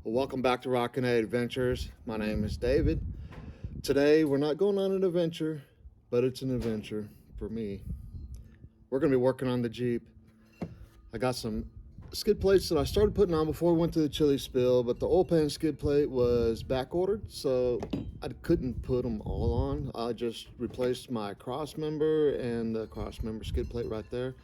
Well, welcome back to Rockin' A Adventures. My name is David. Today we're not going on an adventure, but it's an adventure for me. We're going to be working on the Jeep. I got some skid plates that I started putting on before we went to the chili spill, but the oil pan skid plate was back ordered, so I couldn't put them all on. I just replaced my cross member and the cross member skid plate right there.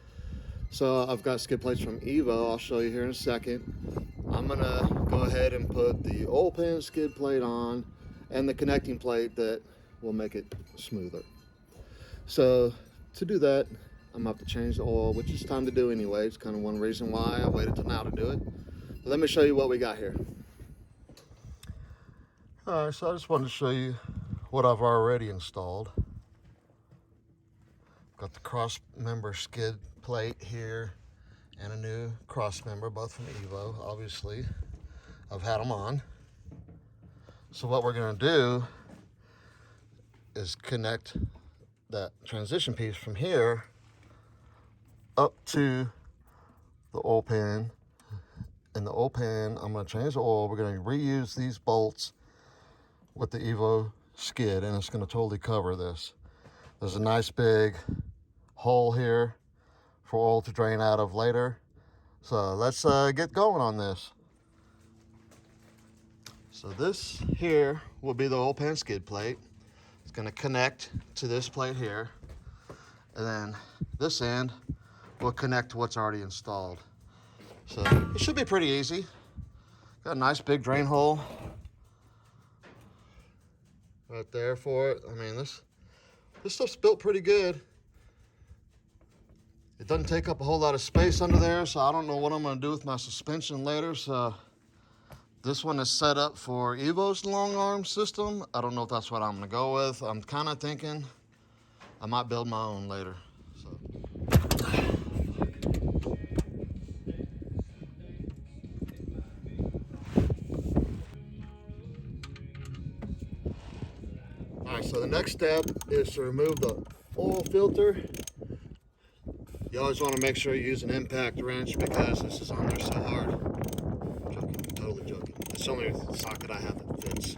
So I've got skid plates from EVO. I'll show you here in a second. I'm gonna go ahead and put the oil pan skid plate on and the connecting plate that will make it smoother. So to do that, I'm gonna have to change the oil, which is time to do anyway. It's kind of one reason why I waited till now to do it. But let me show you what we got here. All right, so I just wanted to show you what I've already installed. Got the cross member skid plate here and a new cross member, both from EVO, obviously. I've had them on. So what we're gonna do is connect that transition piece from here up to the oil pan. In the oil pan, I'm gonna change the oil. We're gonna reuse these bolts with the EVO skid, and it's gonna totally cover this. There's a nice big hole here for oil to drain out of later. So let's get going on this. So this here will be the oil pan skid plate. It's going to connect to this plate here, and then this end will connect to what's already installed. So it should be pretty easy. Got a nice big drain hole right there for it. I mean, this stuff's built pretty good. It doesn't take up a whole lot of space under there, so I don't know what I'm going to do with my suspension later. So this one is set up for EVO's long arm system. I don't know if that's what I'm going to go with. I'm kind of thinking I might build my own later. So. All right, so the next step is to remove the oil filter. You always want to make sure you use an impact wrench because this is on there so hard. Joking, totally joking. It's the only socket I have that fits.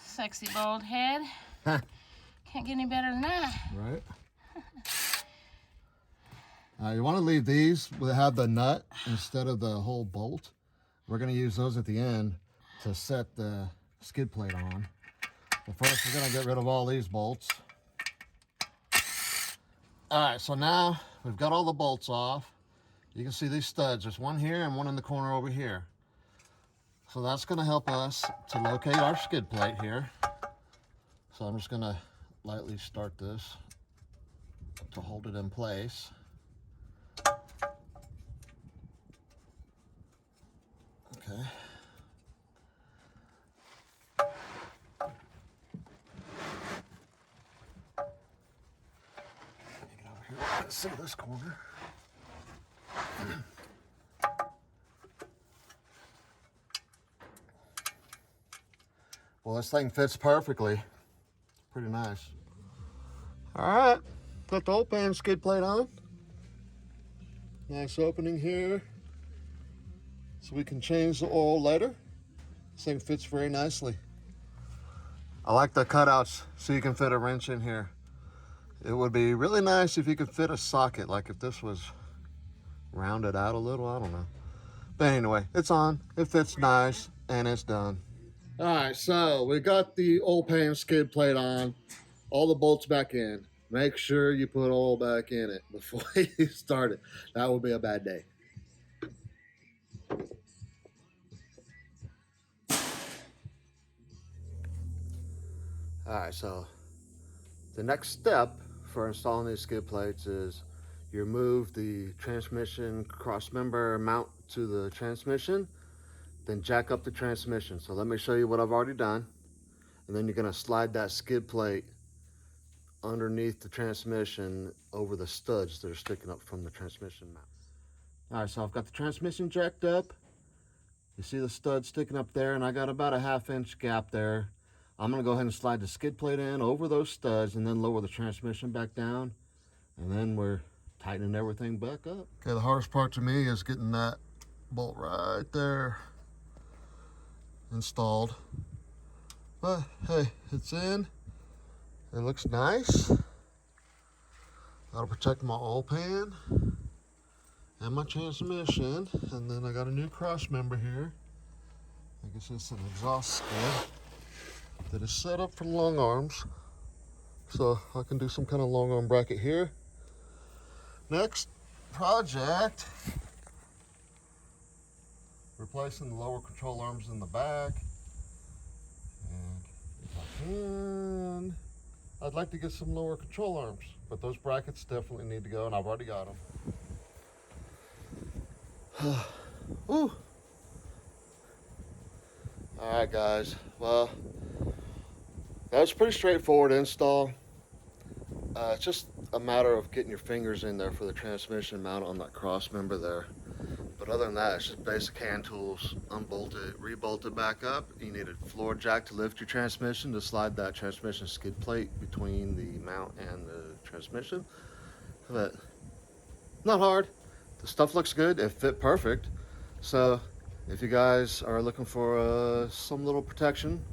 Sexy bald head. Can't get any better than that. Right. You want to leave these that have the nut instead of the whole bolt. We're going to use those at the end to set the skid plate on. But first, we're going to get rid of all these bolts. All right, so now we've got all the bolts off. You can see these studs. There's one here and one in the corner over here. So that's going to help us to locate our skid plate here. So I'm just going to lightly start this to hold it in place. Okay. Get over here. Let's see this corner. Well, this thing fits perfectly. Pretty nice. All right, put the oil pan skid plate on. Nice opening here, so we can change the oil later. This thing fits very nicely. I like the cutouts so you can fit a wrench in here. It would be really nice if you could fit a socket, like if this was rounded out a little, I don't know. But anyway, it's on, it fits nice, and it's done. All right, so we got the oil pan skid plate on, all the bolts back in. Make sure you put oil back in it before you start it. That would be a bad day. All right, so the next step for installing these skid plates is you remove the transmission cross member mount to the transmission, then jack up the transmission. So let me show you what I've already done. And then you're gonna slide that skid plate underneath the transmission over the studs that are sticking up from the transmission mount. All right, so I've got the transmission jacked up. You see the stud sticking up there, and I got about a 1/2 inch gap there. I'm gonna go ahead and slide the skid plate in over those studs and then lower the transmission back down. And then we're tightening everything back up. Okay, the hardest part to me is getting that bolt right there installed. But hey, it's in. It looks nice. That'll protect my oil pan and my transmission. And then I got a new cross member here. I guess it's an exhaust skid that is set up for long arms. So I can do some kind of long arm bracket here. Next project, replacing the lower control arms in the back. And if I can, I'd like to get some lower control arms, but those brackets definitely need to go, and I've already got them. Woo. All right, guys. Well, that was a pretty straightforward install. It's just a matter of getting your fingers in there for the transmission mount on that cross member there. But other than that, it's just basic hand tools. Unbolt it, rebolt it back up. You need a floor jack to lift your transmission to slide that transmission skid plate between the mount and the transmission. But not hard. The stuff looks good. It fit perfect. So if you guys are looking for some little protection,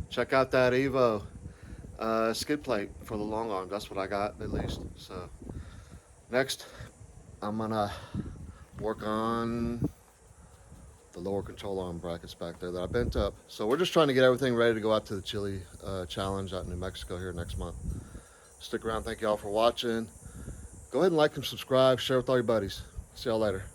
check out that EVO skid plate for the long arm. That's what I got, at least. So next, I'm gonna work on the lower control arm brackets back there that I bent up. So we're just trying to get everything ready to go out to the chili challenge out in New Mexico here next month. Stick around. Thank you all for watching. Go ahead and like and subscribe. Share with all your buddies. See y'all later.